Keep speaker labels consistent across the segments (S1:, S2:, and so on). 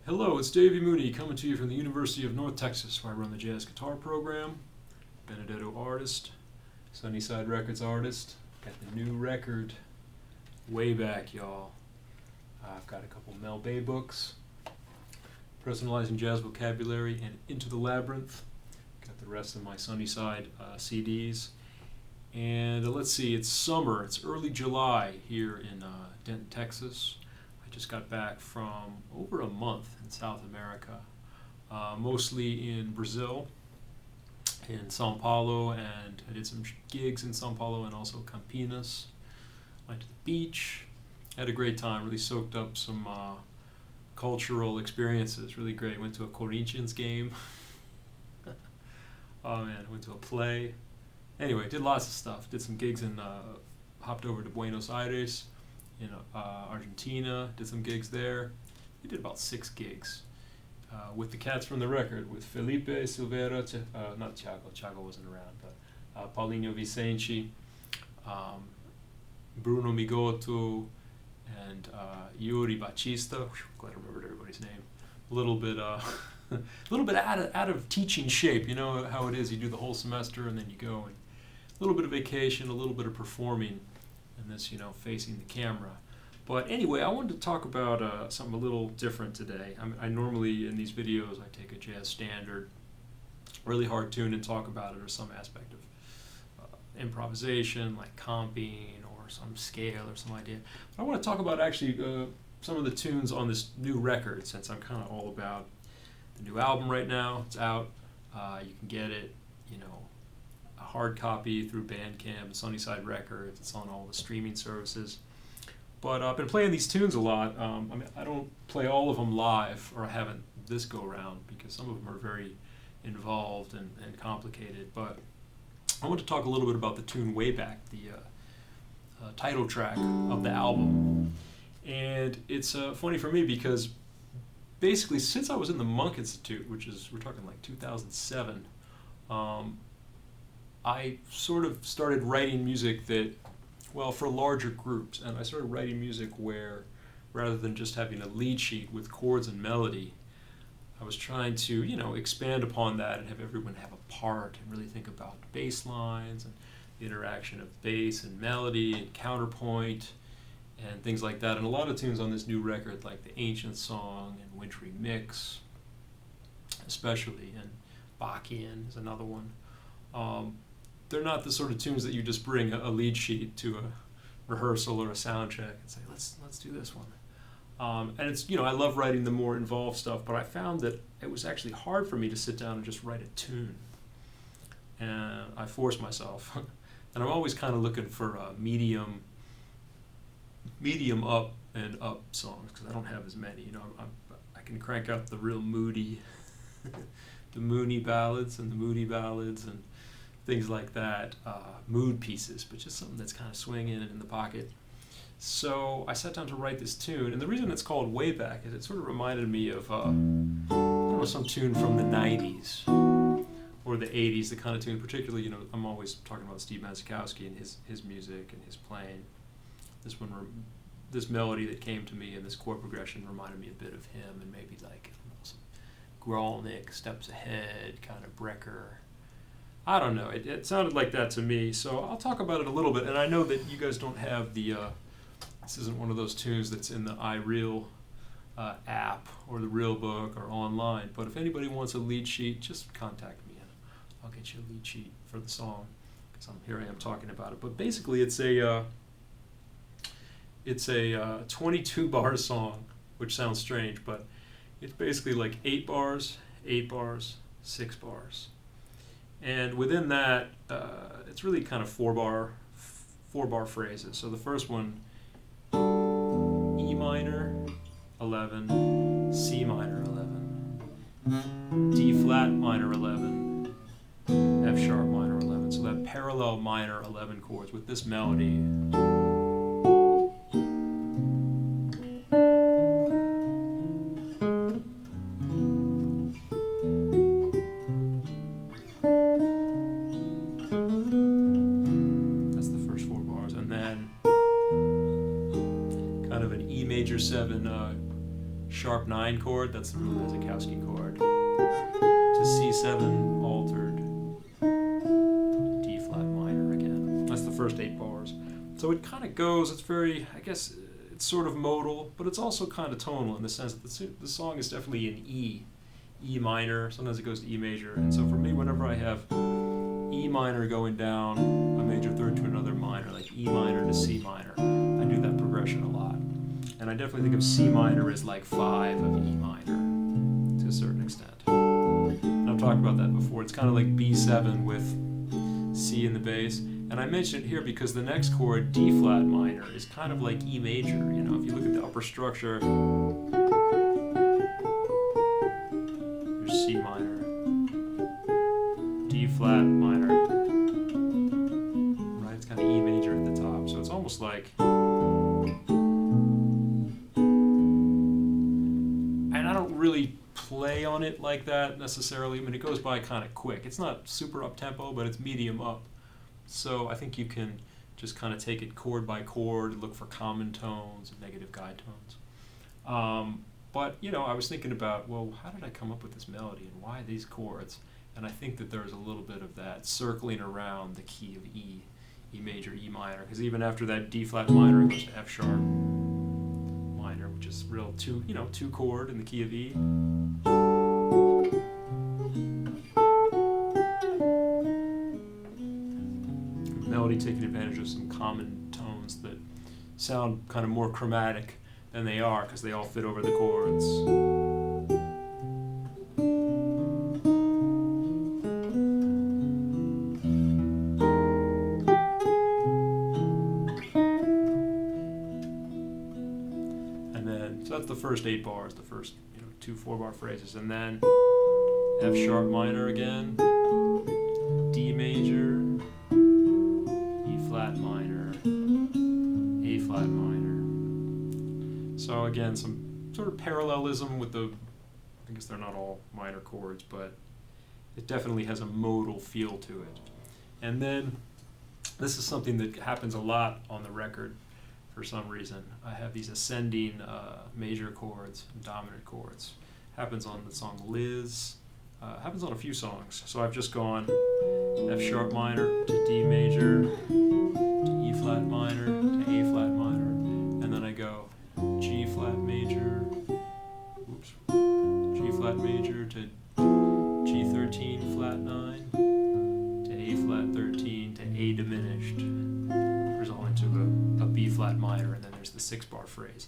S1: Hello, it's Davey Mooney coming to you from the University of North Texas, where I run the jazz guitar program. Benedetto artist, Sunnyside Records artist. Got the new record way back, y'all. I've got a couple Mel Bay books, Personalizing Jazz Vocabulary and Into the Labyrinth. Got the rest of my Sunnyside CDs. And let's see, it's summer, it's early July here in Denton, Texas. I just got back from over a month in South America, mostly in Brazil, in Sao Paulo, and I did some gigs in Sao Paulo and also Campinas. Went to the beach, had a great time, really soaked up some cultural experiences, really great. Went to a Corinthians game. Oh man, went to a play. Anyway, did lots of stuff. Did some gigs and hopped over to Buenos Aires in Argentina, did some gigs there. We did about 6 gigs with the cats from the record, with Felipe Silveira, not Thiago wasn't around, but Paulinho Vicente, Bruno Migotto, and Yuri Batista. Glad I remembered everybody's name. A little bit out of teaching shape. You know how it is. You do the whole semester and then you go, and a little bit of vacation, a little bit of performing, and this, facing the camera. But anyway, I wanted to talk about something a little different today. I normally, in these videos, I take a jazz standard, really hard tune, and talk about it or some aspect of improvisation, like comping or some scale or some idea. But I want to talk about actually some of the tunes on this new record, since I'm kind of all about the new album right now. It's out. You can get it, a hard copy through Bandcamp, Sunnyside Records. It's on all the streaming services. But I've been playing these tunes a lot. I don't play all of them live, or I haven't this go around, because some of them are very involved and complicated. But I want to talk a little bit about the tune Way Back, the title track of the album. And it's funny for me because basically since I was in the Monk Institute, which is, we're talking like 2007, I sort of started writing music that, for larger groups. And I started writing music where, rather than just having a lead sheet with chords and melody, I was trying to, expand upon that and have everyone have a part and really think about bass lines and the interaction of bass and melody and counterpoint and things like that. And a lot of tunes on this new record, like the Ancient Song and Wintry Mix, especially, and Bachien is another one. They're not the sort of tunes that you just bring a lead sheet to a rehearsal or a sound check and say, let's do this one. And it's, I love writing the more involved stuff, but I found that it was actually hard for me to sit down and just write a tune. And I forced myself. And I'm always kind of looking for medium up and up songs, because I don't have as many. I can crank out the real moody, the Mooney ballads and the moody ballads and things like that, mood pieces, but just something that's kind of swinging and in the pocket. So I sat down to write this tune, and the reason it's called Way Back is it sort of reminded me of some tune from the 90s or the 80s, the kind of tune, particularly, I'm always talking about Steve Masakowski and his music and his playing. This melody that came to me and this chord progression reminded me a bit of him, and maybe like some Grolnick, Steps Ahead, kind of Brecker. I don't know. It sounded like that to me, so I'll talk about it a little bit. And I know that you guys don't have the, this isn't one of those tunes that's in the iReal app or the Real Book or online, but if anybody wants a lead sheet, just contact me and I'll get you a lead sheet for the song, because here I am talking about it. But basically it's a 22 bar song, which sounds strange, but it's basically like 8 bars, 8 bars, 6 bars. And within that, it's really kind of 4 bar phrases. So the first one, E minor, 11, C minor, 11, D flat minor, 11, F sharp minor, 11. So that parallel minor 11 chords with this melody. sharp 9 chord, that's the real Masakowski chord, to C7 altered, D flat minor again. That's the first 8 bars. So it kind of goes, it's very, I guess, it's sort of modal, but it's also kind of tonal in the sense that the song is definitely in E minor, sometimes it goes to E major, and so for me, whenever I have E minor going down a major third to another minor, like E minor to C minor, I do that progression a lot. And I definitely think of C minor as like 5 of E minor to a certain extent. And I've talked about that before. It's kind of like B7 with C in the bass. And I mention it here because the next chord, D flat minor, is kind of like E major. You know, if you look at the upper structure, there's C minor, D flat minor, right? It's kind of E major at the top. So it's almost like, and I don't really play on it like that necessarily. I mean, it goes by kind of quick. It's not super up tempo, but it's medium up. So I think you can just kind of take it chord by chord, look for common tones and negative guide tones. But, you know, I was thinking about, well, how did I come up with this melody and why these chords? And I think that there's a little bit of that circling around the key of E, E major, E minor, because even after that D flat minor, it goes to F sharp minor, which is real 2 chord in the key of E. Melody taking advantage of some common tones that sound kind of more chromatic than they are because they all fit over the chords. And then, so that's the first 8 bars, the first 2 4-bar phrases, and then F sharp minor again, D major, flat minor, A flat minor. So again, some sort of parallelism with the, I guess they're not all minor chords, but it definitely has a modal feel to it. And then this is something that happens a lot on the record for some reason. I have these ascending major chords, dominant chords. Happens on the song Liz, happens on a few songs. So I've just gone F sharp minor to D major, E flat minor to A flat minor, and then I go G flat major, G flat major to G13 flat 9 to A flat 13 to A diminished, resulting to a B flat minor, and then there's the 6-bar phrase.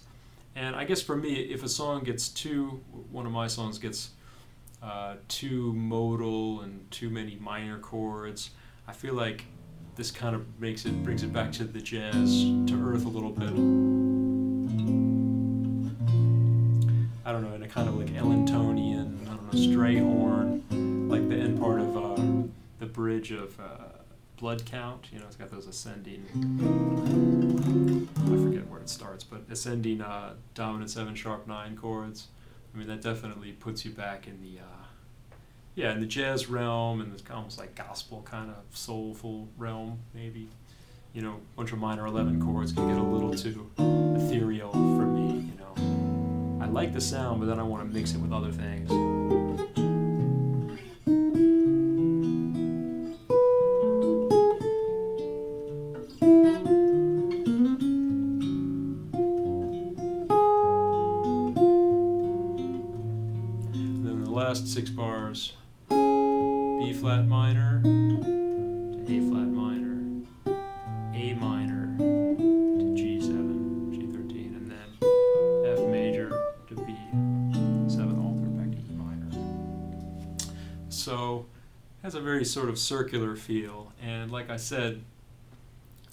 S1: And I guess for me, if a song gets one of my songs gets too modal and too many minor chords, I feel like this kind of brings it back to the jazz, to earth a little bit. I don't know, in a kind of like Ellingtonian, I don't know, Strayhorn, like the end part of the bridge of Blood Count. You know, it's got those ascending, I forget where it starts, but ascending dominant 7 sharp 9 chords. I mean, that definitely puts you back in the in the jazz realm, and it's almost like gospel kind of soulful realm, maybe. You know, a bunch of minor 11 chords can get a little too ethereal for me, you know. I like the sound, but then I want to mix it with other things. And then the last 6 bars, B flat minor to A flat minor, A minor to G7, G13, and then F major to B7 altered back to E minor. So it has a very sort of circular feel, and like I said,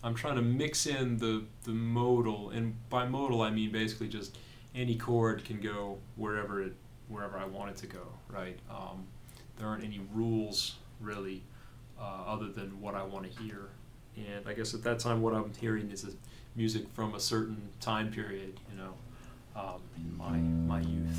S1: I'm trying to mix in the modal, and by modal I mean basically just any chord can go wherever I want it to go, right? There aren't any rules really other than what I want to hear. And I guess at that time what I'm hearing is music from a certain time period, you know, in my youth.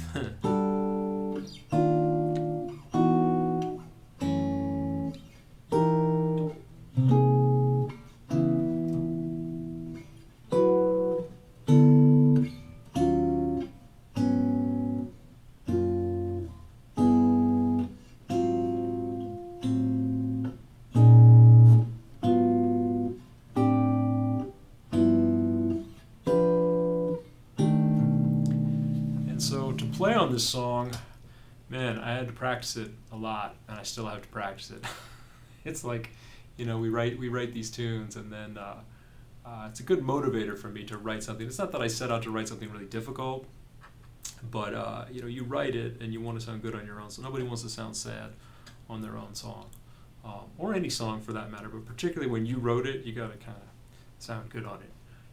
S1: play on this song, man, I had to practice it a lot, and I still have to practice it. It's like, we write these tunes, and then it's a good motivator for me to write something. It's not that I set out to write something really difficult, but you write it and you want to sound good on your own. So nobody wants to sound sad on their own song, or any song for that matter. But particularly when you wrote it, you got to kind of sound good on it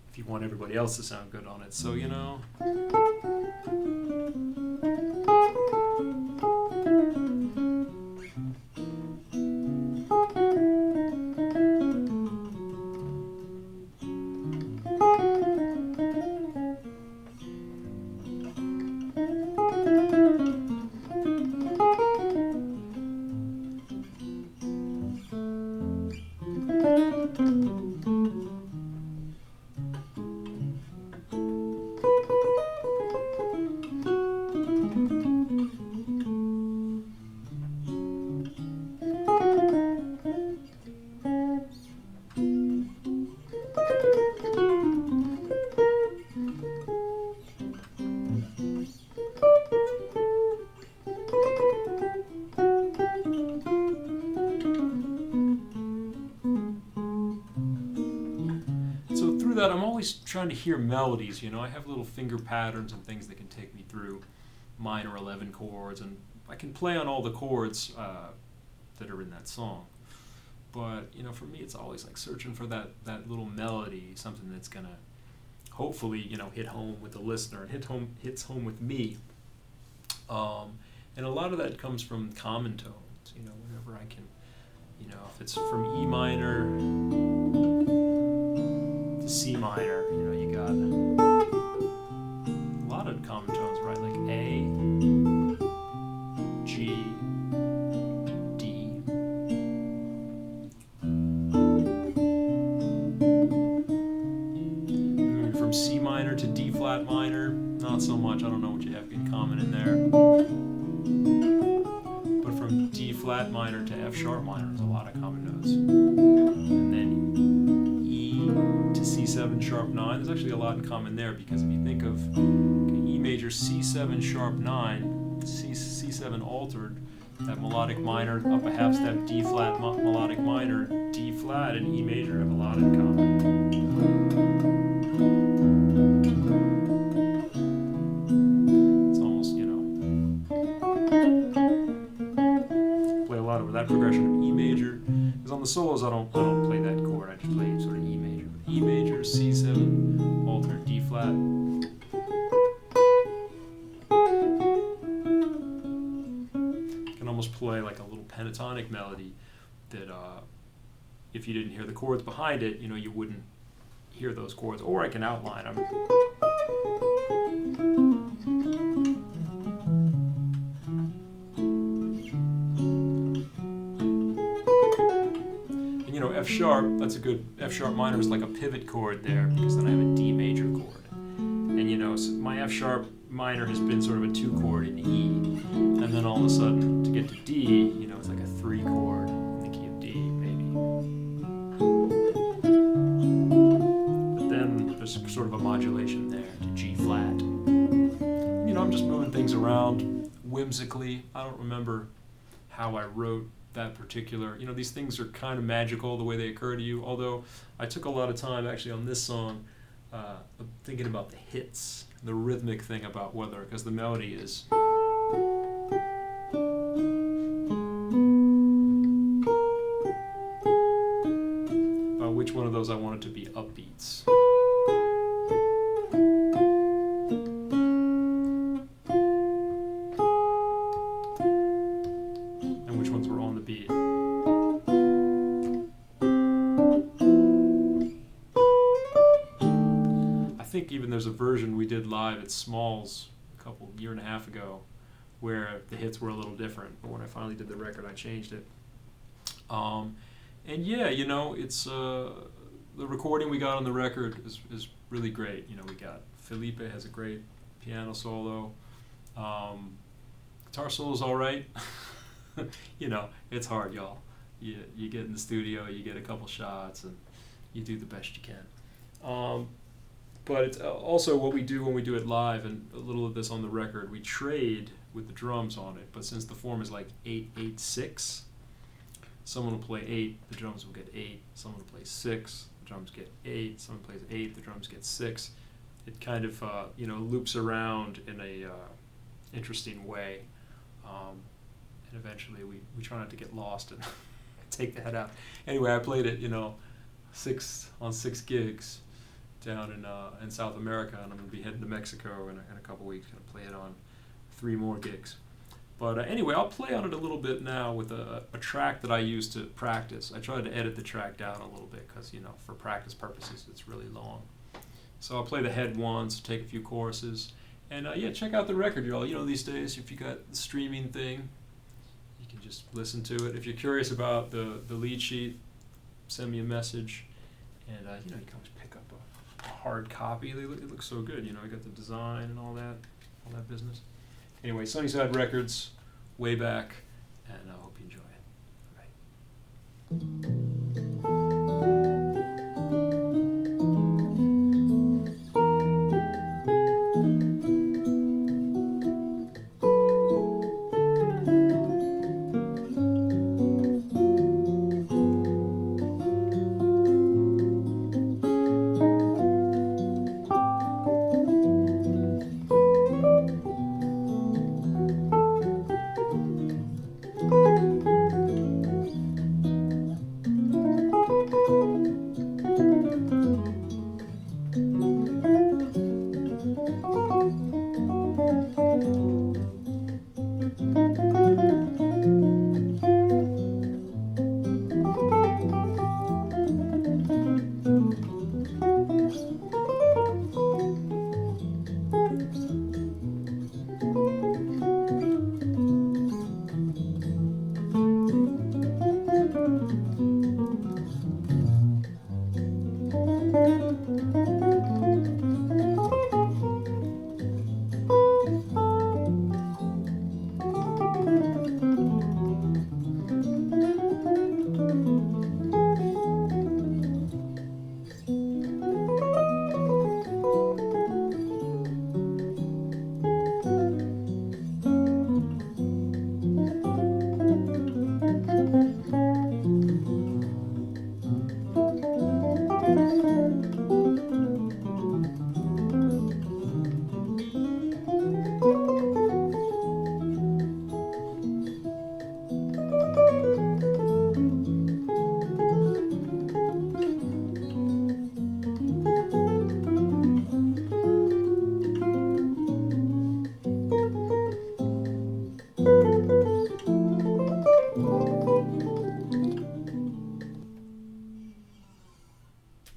S1: if you want everybody else to sound good on it. So that I'm always trying to hear melodies. I have little finger patterns and things that can take me through minor 11 chords, and I can play on all the chords that are in that song. But for me, it's always like searching for that little melody, something that's gonna hopefully hit home with the listener and hits home with me. And a lot of that comes from common tones. Whenever I can, if it's from E minor to C minor, you got a lot of common tones, right? Like A, G, D. And from C minor to D flat minor, not so much. I don't know what you have in common in there. But from D flat minor to F sharp minor, there's a lot of common notes. And then C7 sharp 9, there's actually a lot in common there, because if you think of E major, C7 sharp 9, C7 altered, that melodic minor up a half step, D flat melodic minor, D flat and E major have a lot in common. It's almost, play a lot over that progression of E major, because on the solos I don't play that chord, I just play sort of E major. E major, C7, altered D flat. You can almost play like a little pentatonic melody that if you didn't hear the chords behind it, you wouldn't hear those chords. Or I can outline them. F sharp, that's a good, F sharp minor is like a pivot chord there, because then I have a D major chord. And so my F sharp minor has been sort of a 2 chord in E, and then all of a sudden to get to D, it's like a 3 chord in the key of D, maybe. But then there's sort of a modulation there to G flat. I'm just moving things around whimsically. I don't remember how I wrote that particular, these things are kind of magical the way they occur to you, although I took a lot of time actually on this song thinking about the hits, the rhythmic thing about whether, because the melody is which one of those I wanted to be upbeats. Even there's a version we did live at Smalls a year and a half ago where the hits were a little different, but when I finally did the record I changed it. And yeah, it's the recording we got on the record is really great. We got Felipe has a great piano solo, guitar solo's all right. It's hard, y'all. You get in the studio, you get a couple shots and you do the best you can. But it's also what we do when we do it live, and a little of this on the record. We trade with the drums on it, but since the form is like 8-8-6, someone will play 8, the drums will get 8. Someone will play 6, the drums get 8. Someone plays 8, the drums get 6. It kind of loops around in a interesting way, and eventually we try not to get lost and take the head out. Anyway, I played it 6 gigs down in South America, and I'm going to be heading to Mexico in a couple weeks. Going to play it on 3 more gigs. But anyway, I'll play on it a little bit now with a track that I use to practice. I tried to edit the track down a little bit because, for practice purposes, it's really long. So I'll play the head once, take a few choruses, and check out the record, y'all. These days, if you got the streaming thing, you can just listen to it. If you're curious about the lead sheet, send me a message, and you can always pick up a hard copy. It looks so good. I got the design and all that business. Anyway, Sunnyside Records, way back, and I hope you enjoy it. All right.